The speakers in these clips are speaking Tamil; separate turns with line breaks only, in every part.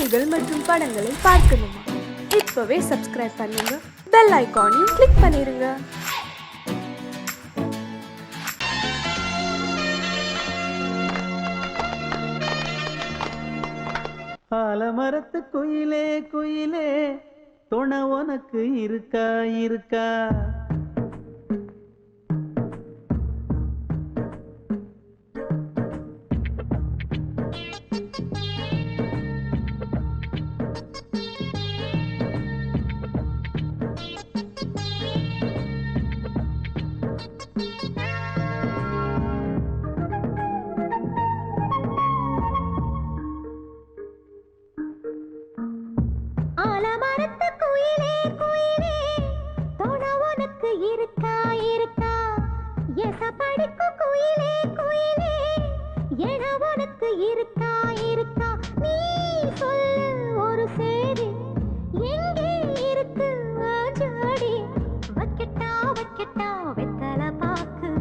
செய்திகள் மற்றும் படங்களை பார்க்கணுமா? இப்பவே சப்ஸ்கிரைப் பண்ணுங்க, பெல் ஐகானையும் கிளிக் பண்ணிருங்க.
ஆலமரத்து குயிலே குயிலே துணை உனக்கு இருக்கா இருக்கா?
ஆலமரத்து குயிலே குயிலே துணை உனக்கு இருக்கா இருக்கா? எசப்படிக்கும் குயிலே குயிலே என உனக்கு இருக்கா இருக்கா? நீ சொல்லு ஒரு சேதி, எங்கே இருக்கு ஜோடி? வைக்கட்டா வைக்கட்டா வெத்தலை பாக்கு,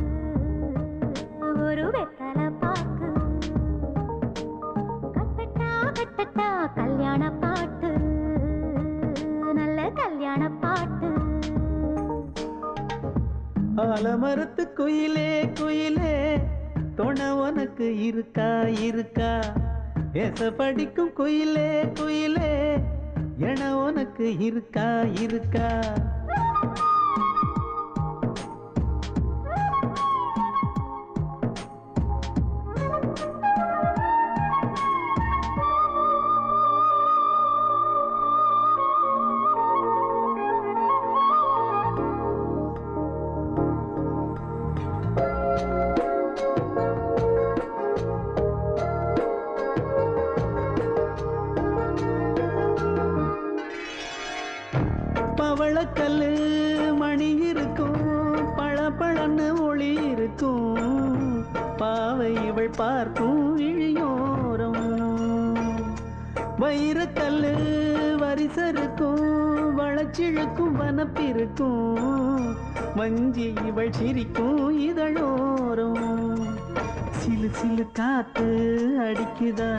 ஒரு வெத்தலை பாக்கு. கட்டட்டா கட்டட்டா கல்யாண பாட்டு, நல்ல கல்யாண பாட்டு.
ஆலமரத்து குயிலே குயிலே துணை உனக்கு இருக்கா இருக்கா? ஏச படிக்கும் குயிலே குயிலே என உனக்கு இருக்கா இருக்கா? பவளக்கல்லு மணி இருக்கும், பளபளன்னு ஒளி இருக்கும், பாவை இவள் பார்க்கும் இழியோரம். வைரக்கல்லு வரிசருக்கும், வளச்சிழுக்கும் வனப்பிருக்கும், வஞ்சி இவள் சிரிக்கும் இதழோரம். சிலு சிலு காத்து அடிக்குதா,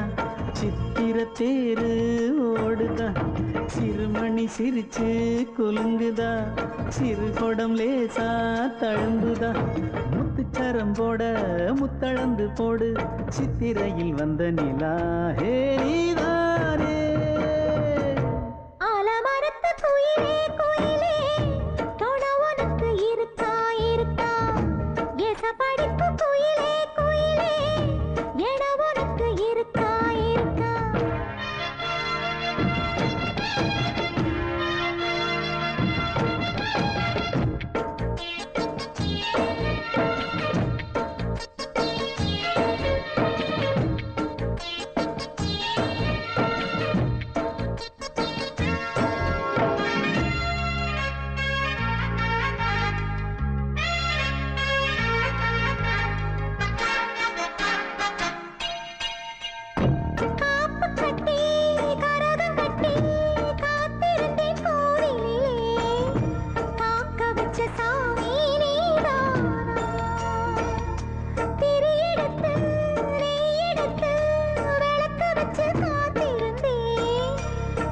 சித்திர தேரு ஓடுதா, சிறுமணி சிரிச்சு குலுங்குதா, சிறு கொடம் லேசா தழும்புதா, முத்துச்சரம் போட முத்தளந்து போடு, சித்திரையில் வந்த நிலா ஹே நீதானே.
ஆலமரத்து குயிலே குயிலே துணை உனக்கு இருக்கா இருக்கா? எசப்படிக்கும் குயிலே குயிலே என உனக்கு இருக்கா இருக்கா? காப்பு கட்டி கரகம் கட்டி காத்திருந்தேன் கோவிலிலே, காக்க வச்ச சாமி நீதானா? திரி எடுத்து நெய் எடுத்து விளக்கு வச்சு காத்திருந்தேன்,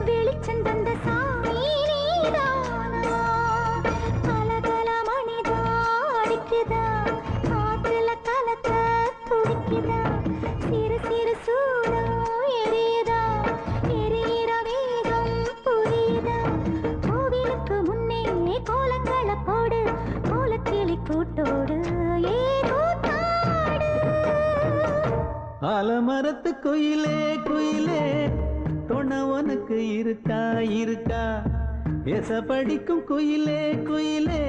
வெளிச்சம் தந்த சாமி நீதானா? கலகல மணிதா அடிக்குதா, காத்துல கலக்க துடிக்குதா, சிறு சிறு சூடம் எரியுதா, எரியிற வேகம் புரியுதா? கோவிலுக்கு முன்னே கோலங்களை போடு, கோலக்கிளி கூட்டோடு ஏ கூத்தாடு.
ஆலமரத்து குயிலே குயிலே துணை உனக்கு இருக்கா இருக்கா? ஏச படிக்கும் குயிலே குயிலே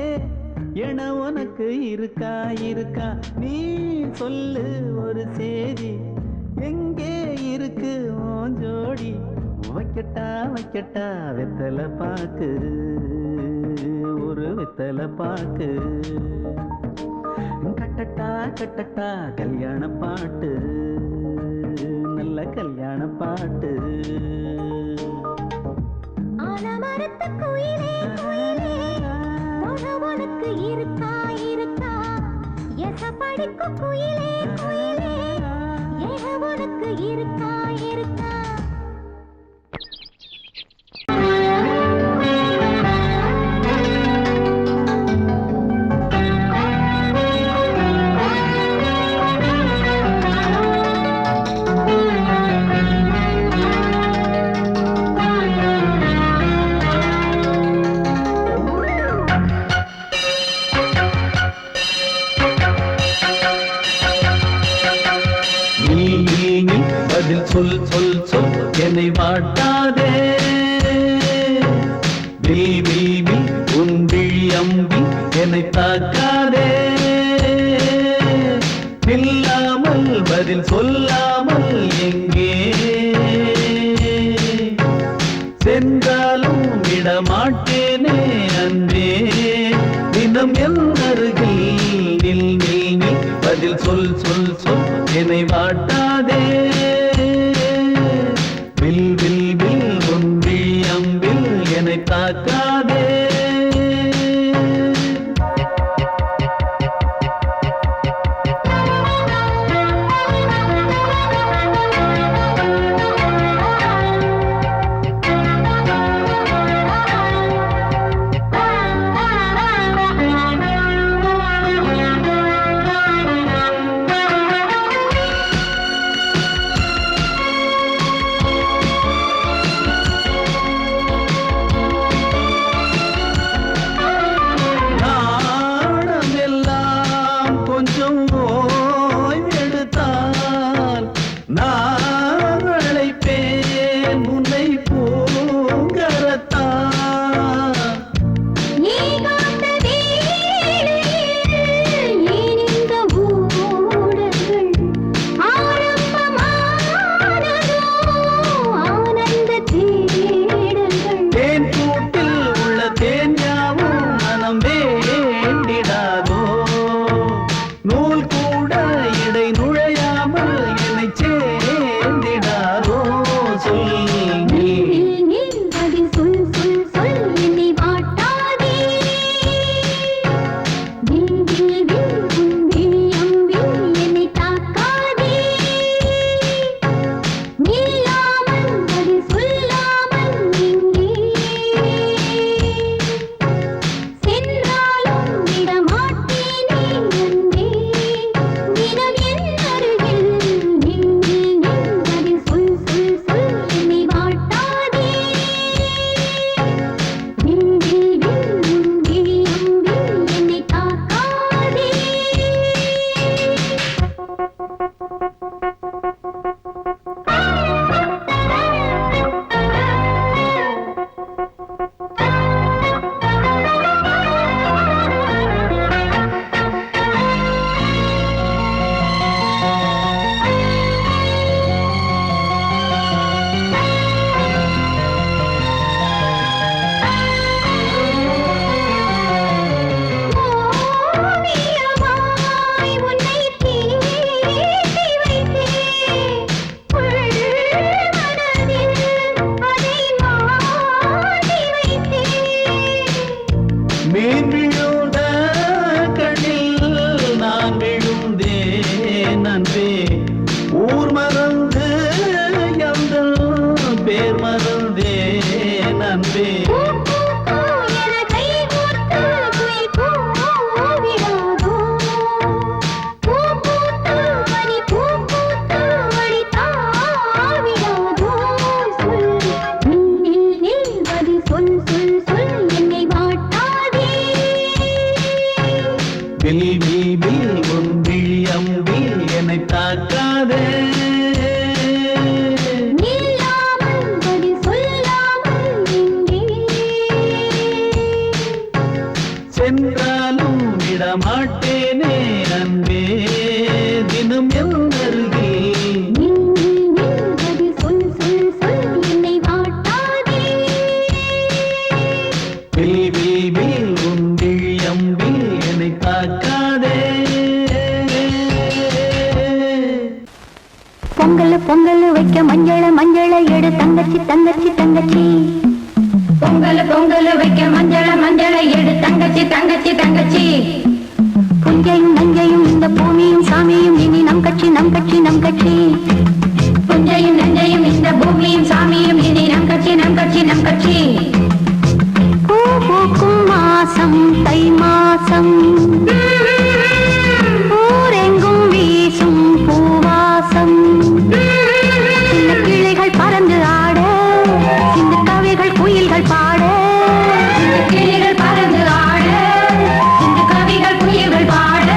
என உனக்கு இருக்கா இருக்கா? நீ சொல்லு ஒரு சேதி, எங்கே இருக்கு உன் ஜோடி? வைக்கட்டா வைக்கட்டா வெத்தலை பாக்கு, ஒரு வெத்தலை பாக்கு. கட்டட்டா கட்டட்டா கல்யாண பாட்டு, நல்ல கல்யாண பாட்டு.
ஆலமரத்து குயிலே குயிலே துணை உனக்கு இருக்கா இருக்கா? எசப்படிக்கும் குயிலே குயிலே என உனக்கு இருக்கா இருக்கா?
சொல் சொல் சொல் என்னை வாட்டாதே வில் வில் வில் உன் விழி அம்பி என்னை தாக்காதே இல்லாமல் பதில் சொல்லாமல் எங்கே சென்றாலும் விடமாட்டேனே அன்பே தினம் என் அருகில் நில் நில் நில் பதில் சொல் சொல் சொல் என்னை வாட்டாதே வில் வில் வில் உன் விழி அம்பில் என்னை தாக்காதே சென்றாலும் விடமாட்டேனே அன்பே தினம் எந்தருகே என்னை தாக்காதே
பொங்கல் பொங்கல் வைக்க மஞ்சள மஞ்சள எடு தங்கச்சி தங்கச்சி தங்கச்சி பொங்கல் பொங்கல் வைக்க மஞ்சள மஞ்சள எடு தங்கச்சி தங்கச்சி தங்கச்சி புஞ்சையும் நஞ்சையும் இந்த பூமியும் சாமியும் இனி நம் கட்சி நம் கட்சி நம் கட்சி புஞ்சையும் நஞ்சையும் இந்த பூமியும் சாமியும் இனி நம் கட்சி நம் கட்சி நம் கட்சி பூ பூக்கும் மாசம் தை மாசம் ஊரெங்கும் வீசும் பூவாசம் சின்ன கிளைகள் பறந்து ஆட சின்ன கவிகள் குயில்கள் பாட சின்ன கிளைகள் பறந்து ஆட சின்ன கவிகள் குயில்கள் பாட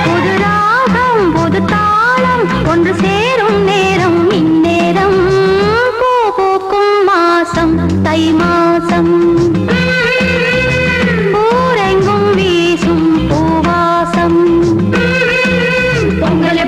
புது ராகம் புது தாளம் ஒன்று சேரும் நேரம் இன்னே தை மாசம் ஊரெங்கும் வீசும் பூவாசம் பொங்கல்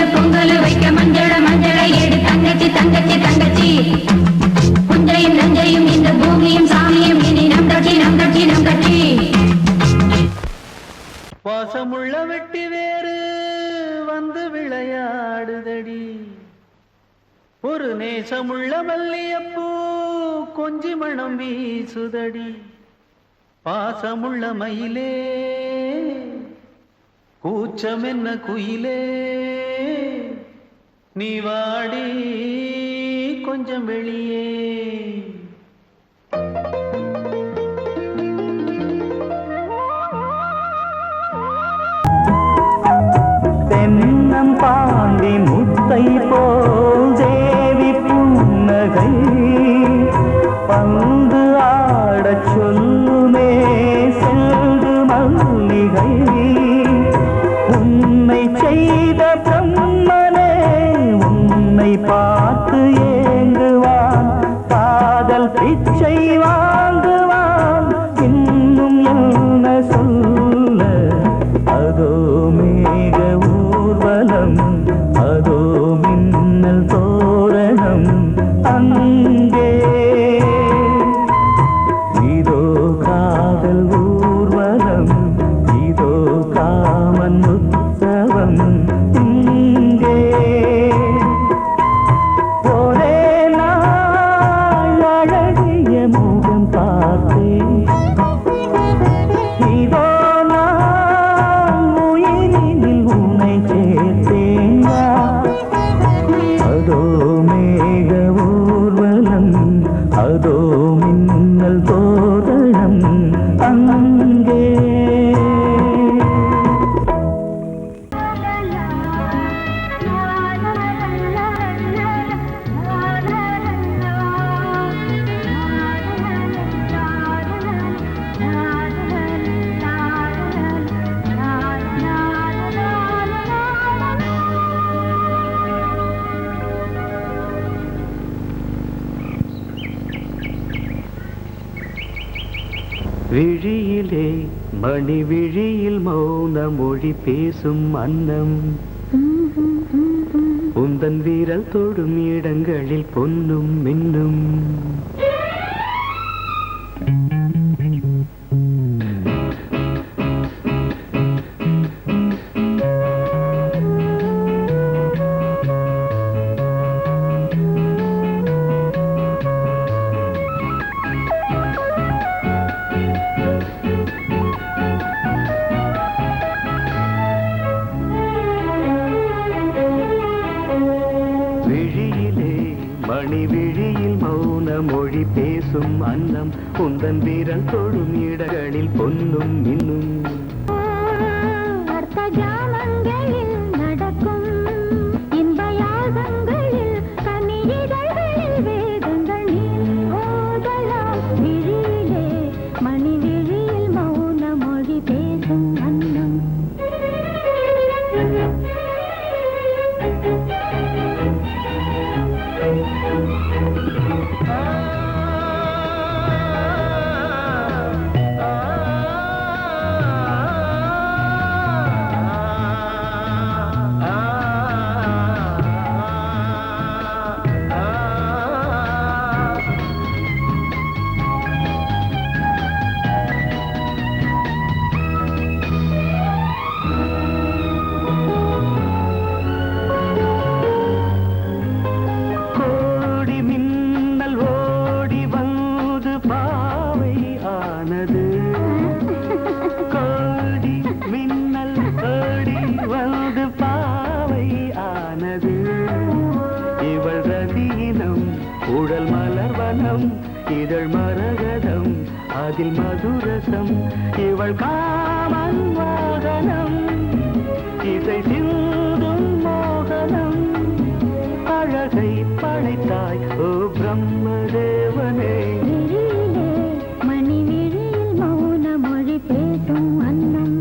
பொங்கல் வைக்க மஞ்சள மஞ்சள எடு தங்கச்சி தங்கச்சி தங்கச்சி புஞ்சையும் நஞ்சையும் இந்த பூமியும் சாமியும் இனி நம் கட்சி நம் கட்சி நம் கட்சி
பாசமுள்ள வெட்டி வேறு வந்து விளையாடுதடி ஒரு நேசமுள்ள மல்லியப்பூ கொஞ்சி மணம் வீசுதடி பாசமுள்ள மயிலே கூச்சம் என்ன குயிலே நீ வாடி கொஞ்சம் வெளியே தென்னம் பாண்டி முத்தை போல் தேவி புன்னகை பந்து ஆடச் சொல்லுமே செல்து மல்லிகை உன்னை செய்த பிரம்மனே உன்னை பார்த்து ஏங்குவான் காதல் பிச்சை வாங்குவான் இன்னும் என்ன சொல்ல அதோ மேக ஊர்வலம் அதோ மின்னல் தோரணம் அங்கே விழியிலே மணி விழியில் மௌன மொழி பேசும் அன்னம் உந்தன் வீரல் தொடும் இடங்களில் பொன்னும் மின்னும் மணி விழியில் மௌன மொழி பேசும் அன்னம் உந்தன் வீரல் தொடும் இடங்களில் பொன்னும் மின்னும்
அர்த்த ஜாமங்களில் நடக்கும் இன்ப யாகங்களில் கனியிதழ்களில் வேதங்கள் நீ ஓதலாம் விழியிலே மணி விழியில் மௌன மொழி பேசும் அன்னம் உடல் மலர்வனம் இதழ் மரகதம் அதில் மதுரசம் இவள் காமன் வாகனம் இசை சிந்தும் மோகனம் அழகை படைத்தாய் ஓ பிரம்மதேவனே மணி விழியில் மௌன மொழி பேசும் அன்னம்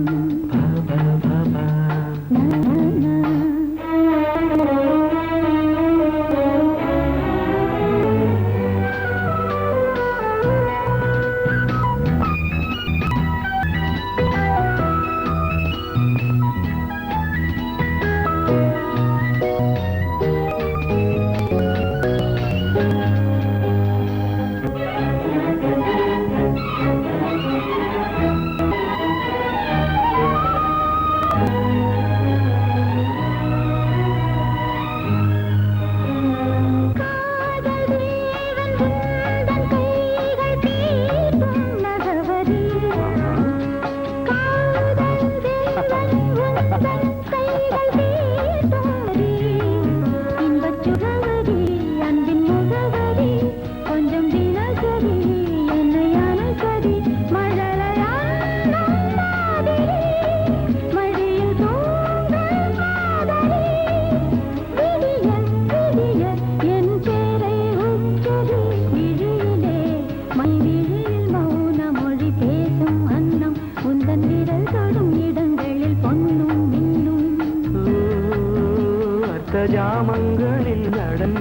ஜாமங்களில் நடன்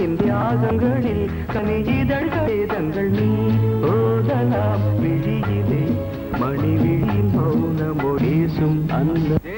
இந்தியாகங்களில் கனியிதழ் வேதங்கள் நீ ஓதலாம் விழியிலே மணி விழியில் மௌன மொழிசும் அந்த
நீ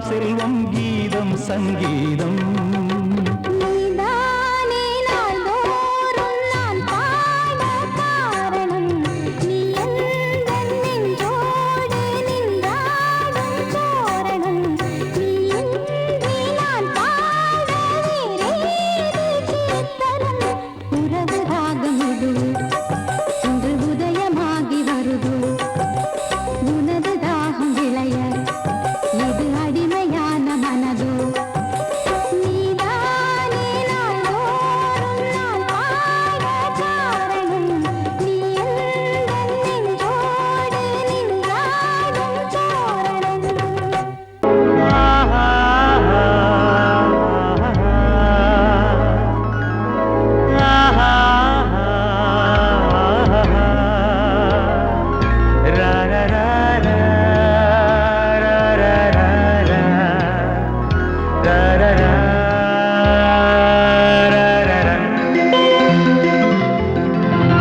செல்வம் கீதம் சங்கீதம்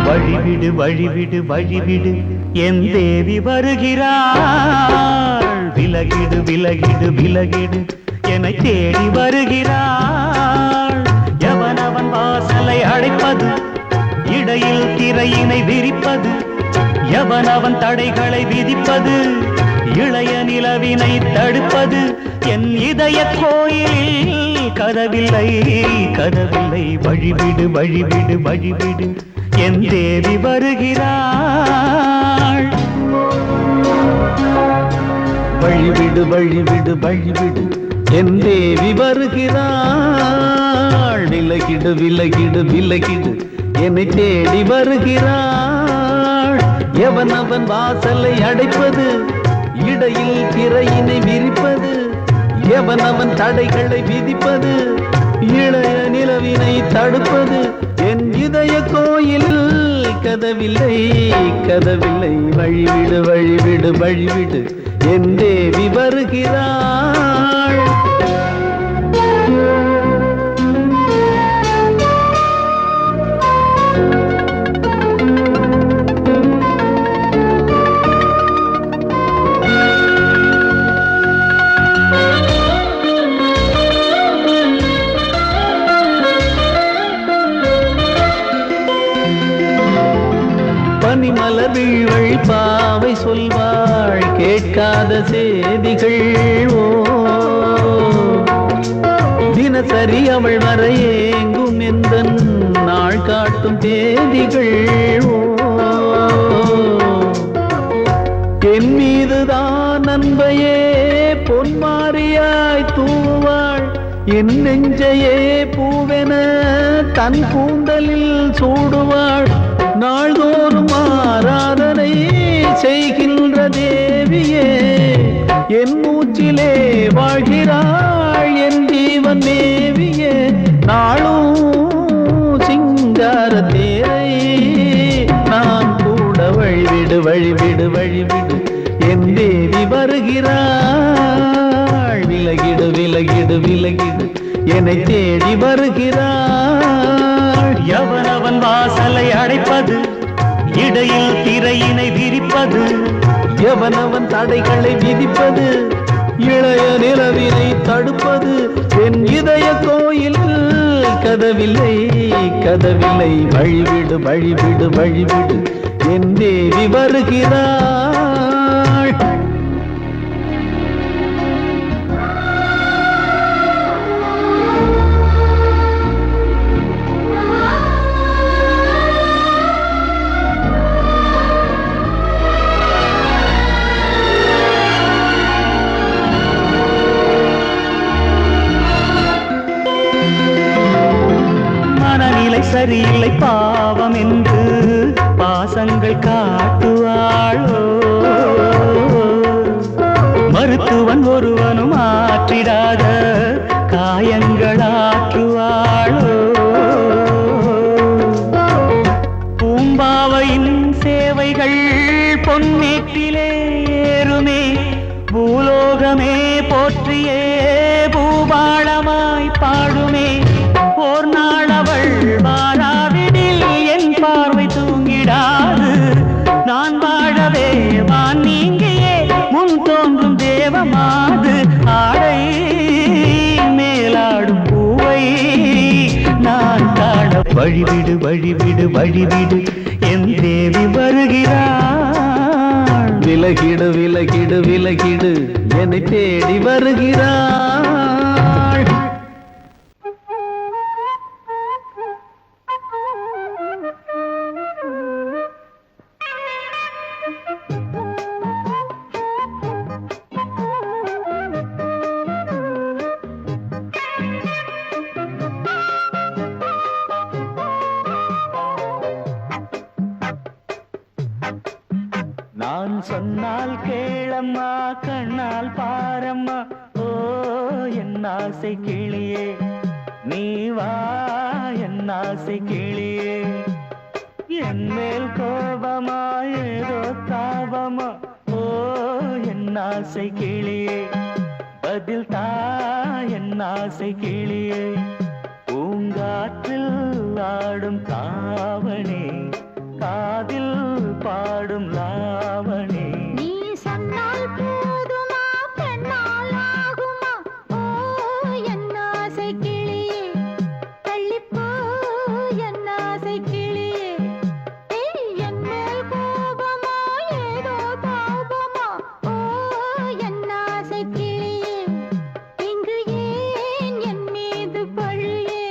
வழிவிடு வழிவிடு வழிவிடு என் தேவி வருகிறாள் விலகிடு விலகிடு விலகிடு என்னை தேடி வருகிறாள் எவனவன் வாசலை அடைப்பது இடையில் திரையினை விரிப்பது எவனவன் தடைகளை விதிப்பது இளைய நிலவினை தடுப்பது என் இதய கோயிலில் கதவில்லை கதவில்லை வழிவிடு வழிவிடு வழிவிடு என் தேவி வருகிறாள் வழிவிடு வழிவிடு வழிவிடு என் தேவி வருகிறாள் விலகிடு விலகிடு விலகிடு என்னை தேடி வருகிறாள் எவனவன் வாசலை அடைப்பது இடையில் திரையினை விரிப்பது எவனவன் தடைகளை விதிப்பது இளைய நிலவினை தடுப்பது என் இதய கோயில் கதவில்லை கதவில்லை வழிவிடு வழிவிடு வழிவிடு என் தேவி வருகிறாள் பனிமலர் வீழ்வழி பாவை சொல்வாள் கேட்காத செய்திகள் ஓ தினசரி அவள் வர ஏங்கும் எந்த நாள் காட்டும் தேதிகள் ஓ என் மீதுதான் அன்பையே பொன்மாரியாய் தூவாள் என் நெஞ்சையே பூவென தன் கூந்தலில் சூடுவாள் நாள்தோறும் ஆராதனை செய்கின்ற தேவியே என் மூச்சிலே வாழ்கிறாள் என் ஜீவன் தேவியே நாளும் சிங்கார தேரை நான் கூட வழிவிடு வழிவிடு வழிவிடு என் தேவி வருகிறாள் விலகிடு விலகிடு விலகிடு என்னை தேடி வருகிறாள் எவனவன் வாசலை அடைப்பது இடையில் திரையினை விரிப்பது எவனவன் தடைகளை விதிப்பது இளைய நிலவினை தடுப்பது என் இதய கோயில் கதவில்லை கதவில்லை வழிவிடு வழிவிடு வழிவிடு என் தேவி வருகிறாள் சரியில்லை பாவம் என்று பாசங்கள் காட்டுவாளோ மருத்துவன் ஒருவனும் ஆற்றிடாத காயங்களாற்றுவாளோ பூம்பாவையின் சேவைகள் பொன்னேட்டிலே ஏறுமே பூலோகமே போற்றியே பூபாளமாய் பாடுமே ஓர் நாள் அவள் வாராவிடில் என் பார்வை தூங்கிடாது நான் வாழவே வான் நீங்கியே முன் தோன்றும் தேவமாது ஆடை வழிவிடு வழிவிடு வழிவிடு என் தேவி வருகிறாள். விலகிடு விலகிடு விலகிடு என்னை தேடி வருகிறாள். நான் சொன்னால் கேளம்மா கண்ணால் பாரம்மா ஓ என் ஆசை கிளியே நீ வா என் ஆசை கிளியே என் மேல் கோபமா ஏதோ தாபமா ஓ என் ஆசை கிளியே பதில் தா என் ஆசை கிளியே பூங்காற்றில் ஆடும் தாவணி காதில் பாடும் லாவணி
நீ சொன்னால் போதுமா பெண்ணால் ஆகுமா ஓ என் ஆசை கிளியே தள்ளிப்போ என் ஆசை கிளியே என் மேல் கோபமா ஏதோ தாபமா ஓ என் ஆசை கிளியே இங்கு ஏன் என் மீது பழியே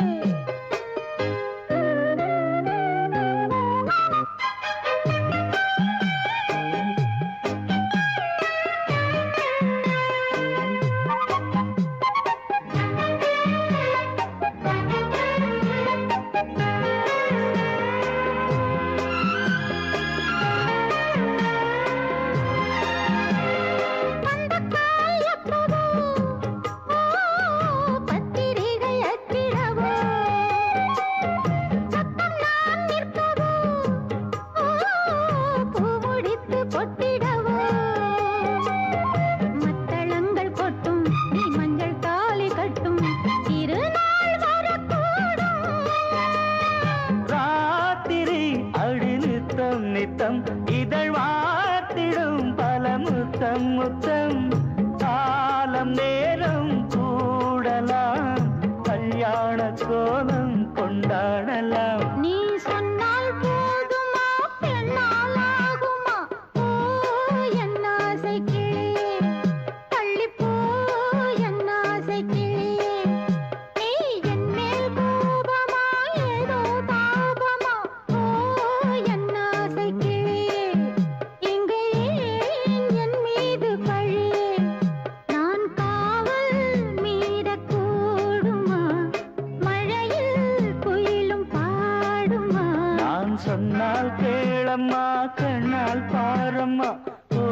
நித்தம் இதழ் வார்த்திடும் பல முத்தம் முத்தம் காலம் நேரம் கூடலாம் கல்யாண கோலம் கொண்டாடலாம்
நீ சொன்னால் போதுமா பெண்ணால் ஆகுமா ஓ என் ஆசை கிளியே தள்ளிப்போ என் ஆசை கிளியே நீ என் மேல் கோபமா ஏதோ தாபமா ஓ என் ஆசை கிளியே இங்கு ஏன் என் மீது பழியே நான் காவல் மீறக்கூடுமா மழையில் குயிலும் பாடுமா
நான் சொன்னால் கேளம்மா கண்ணால் பாரம்மா ஓ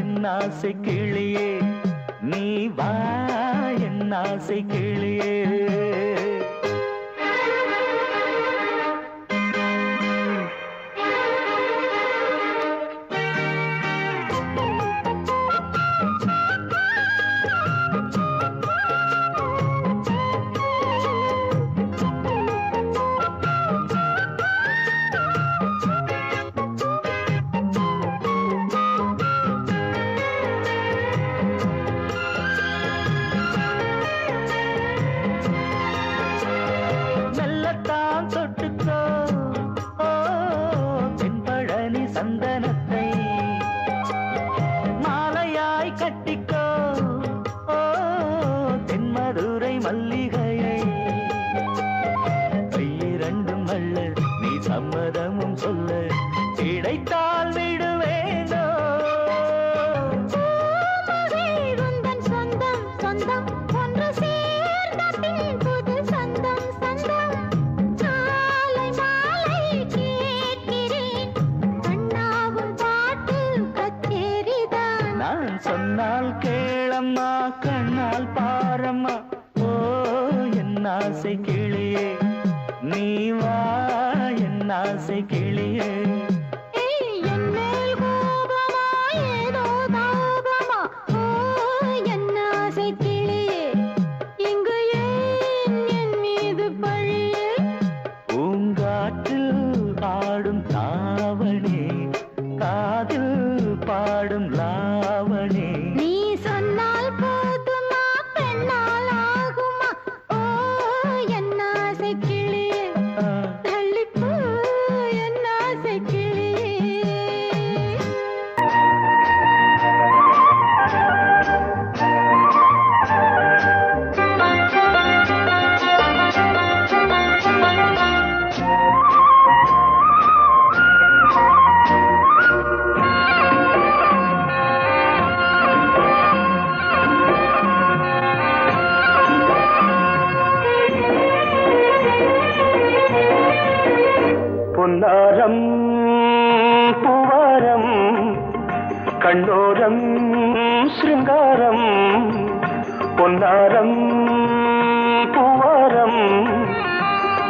என் ஆசை கிளியே நீ வா என் ஆசை கிளியே மெல்லத்தான் தொட்டுக்கோ ஓ தென்பழனி சந்தனத்தை மாலையாய் கட்டிக்கோ ஓ தென்மதுரை மல்லிகையை கையிரண்டும் அல்ல நீ சம்மதமும் சொல்ல கிடைத்தால் விடுவேனோ
உந்தன் சொந்தம் சொந்தம் ஒன்று சேர்ந்த பின் புது சொந்தம் சொந்தம் மாலை மாலை கேட்கிறேன் கண்ணாவும் பாட்டு கச்சேரிதான்
நான் சொன்னால் கேளம்மா கண்ணால் பாரம்மா ஓ என் ஆசை கிளியே நீ வா என் ஆசை கிளியே
என் மேல் கோபமா ஏதோ தாபமா ஓ என் ஆசை கிளியே இங்கு ஏன் என் மீது பழியே
பூங்காற்றில் ஆடும் தாவணி காதில் பாடும் லாவணி
நீ சொன்னால் போதுமா பெண்ணால் ஆகுமா ஓ என் ஆசை கிளியே
பொன்னாரம் பூவாரம் கண்ணோரம் சிருங்காரம் பொன்னாரம் பூவாரம்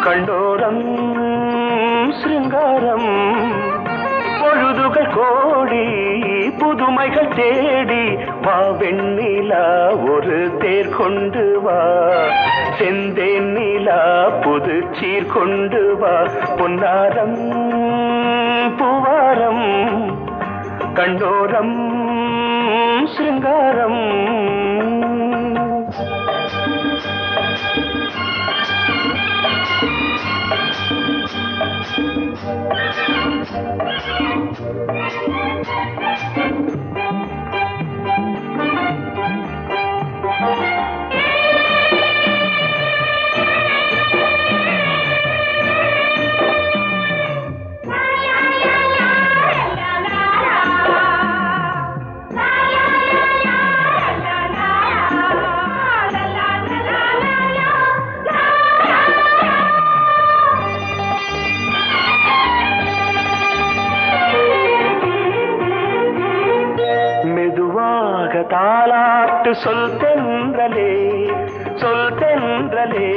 கண்டோரம் சிருங்காரம் பொழுதுகள் கோடி புதுமைகள் தேடி வா வெண்ணிலா ஒரு தேர் கொண்டு வா செந்தேன் நிலா புது சீர் கொண்டு வா பொன்னாரம் பூவாரம் கண்டோரம் சிருங்காரம் தாலாட்டு சொல் தென்றலே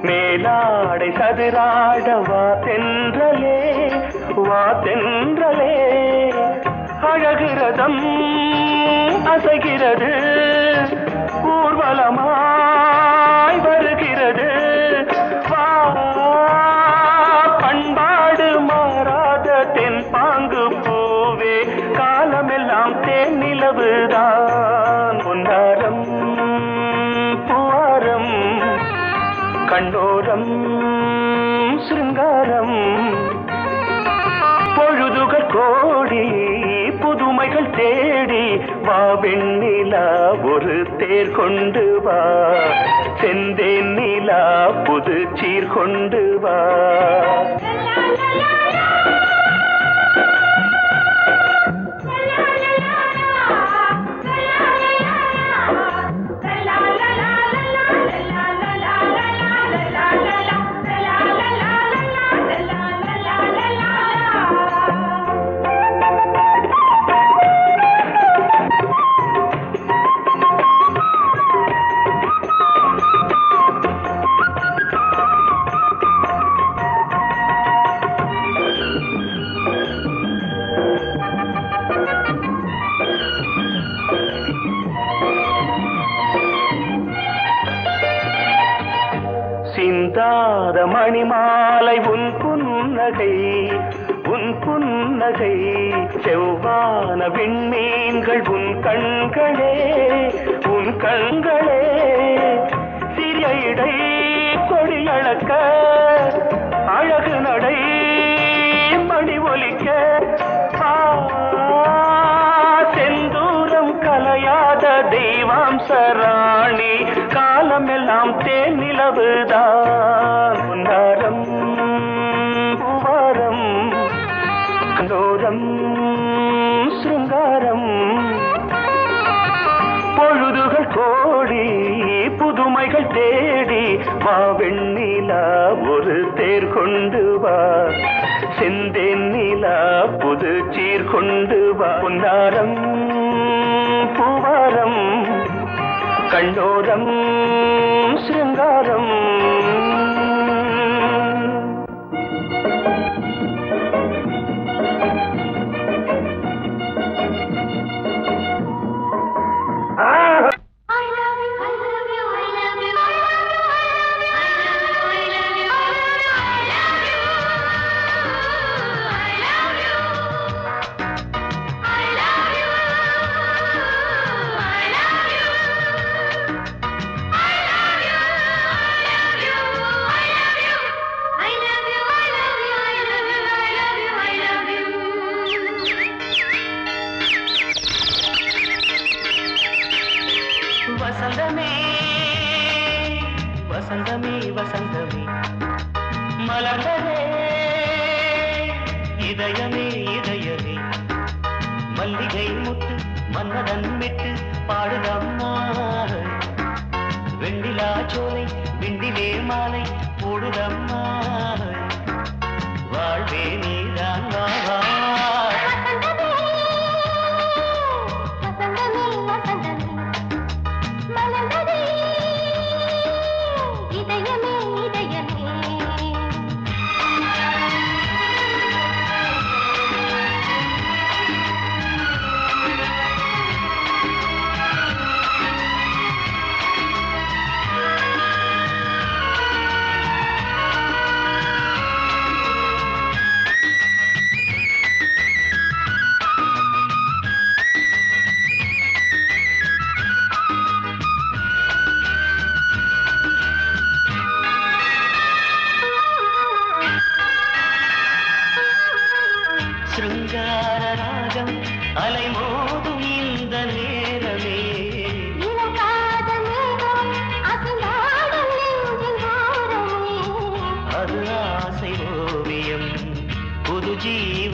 மேலாடை சதுராட வா தென்றலே அழகிறதம் அசைகிறது ஊர்வலமாய் வருகிறது வா பண்பாடு மாறாத தென் பாங்கு பூவே காலமெல்லாம் தேன் நிலவுதான் பொன்னாரம் பூவாரம் கண்ணோரம் சிருங்காரம் பொழுதுகள் கோடி புதுமைகள் தேடி வா வெண்ணிலா ஒரு தேர் கொண்டு வா செந்தேன் நிலா புது சீர் கொண்டு வா சிந்தாத மணிமாலை உன் புன்னகை செவ்வான விண்மீன்கள் உன் கண்களே சிறிய இடை கொடியளக்க அழகு நடை மணி ஒலிக்க செந்தூரம் கலையாத தெய்வாம்சராணி காலமெல்லாம் தேன் நிலவுதான் பொன்னாரம் பூவாரம் கண்டோரம் சிருங்காரம் பொழுதுகள் கோடி புதுமைகள் தேடி வா வெண்ணிலா ஒரு தேர் கொண்டு வா செந்தேன் நிலா புது சீர் கொண்டு வா பொன்னாரம் பூவாரம் கண்டோரம் சிருங்காரம் வசந்தமே மலர்ந்ததே இதயமே மல்லிகை முட்டு மன்னதன் விட்டு பாடுதம்மா வெண்ணிலா சோலை விண்டிலே மாலை போடுதம்மா வாழ்வே நீ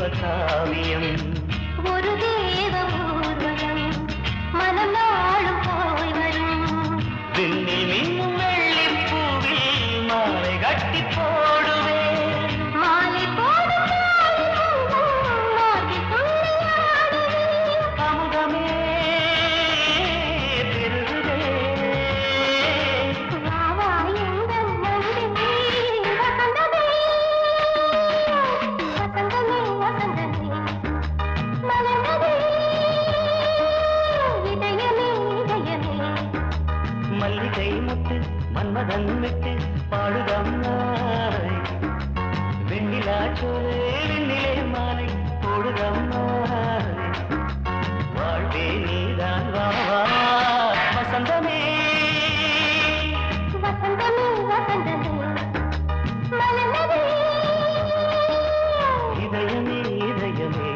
காவியம்
ஒரு தேவ ஊர்வலம் மனம் நாளும் போய் வரும்
விண்ணில் மின்னும் வெள்ளிப் பூவில் மாலை கட்டி போடுவேன்
மாலை போடும் மார்கழி துள்ளியாடுவேன்
அமுதமே பெருகுதே
வா வா எங்கள் நந்தினி வசந்தமே வசந்தமே வசந்தமே மலர்ந்ததே இதயமே இதயமே
மல்லிகை முத்து மன்மதன் விட்டு பாடுதம்மாய் வெண்ணிலா சோலை வெண்ணிலே மாலை போடுதம்மாய் வாழ்வே நீதான் வா வா வசந்தமே
வசந்தமே வசந்தமே மலர்ந்ததே
இதயமே இதயமே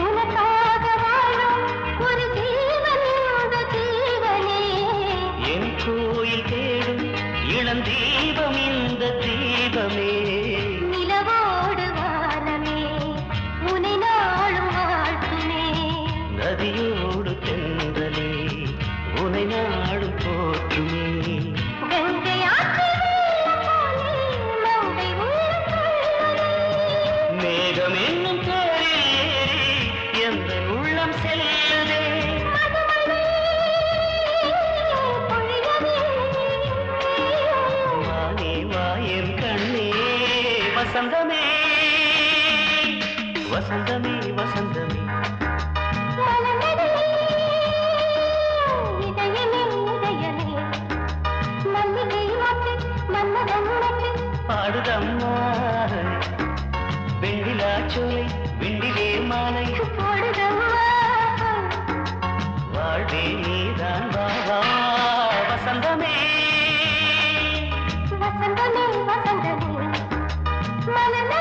உனக்காக வாழும் ஒரு ஜீவன் இந்த ஜீவனே
என் கோயில் தேடும் இளம் தீபம் இந்த தீபமே
நிலவோடு வானமே உனை நாளும் வாழ்த்துமே
நதியோடு தென்றலே உனை நாடும் போற்றுமே
கங்கை ஆற்றில் வெள்ளம் போலே மங்கை உள்ளம் கொள்ளுதே.
மேகம் என்னும் தேரில் ஏறி எந்த உள்ளம் செல்லுதே
மதுமழை பொழியவே.
வானே வாயன் கண்ணே வசந்தமே வசந்தமே வசந்தமே
மலர்ந்ததே இதயமே இதயமே மல்லிகை மொட்டு மன்மதன் மொட்டு
பாடுதம்மா வெண்ணிலா சோலை வெண்ணிலே மாலை
போடுதம்மா
வாழ்வே நீதான் வா வா வசந்தமே
வசந்தமே வசந்தமே மலர்ந்ததே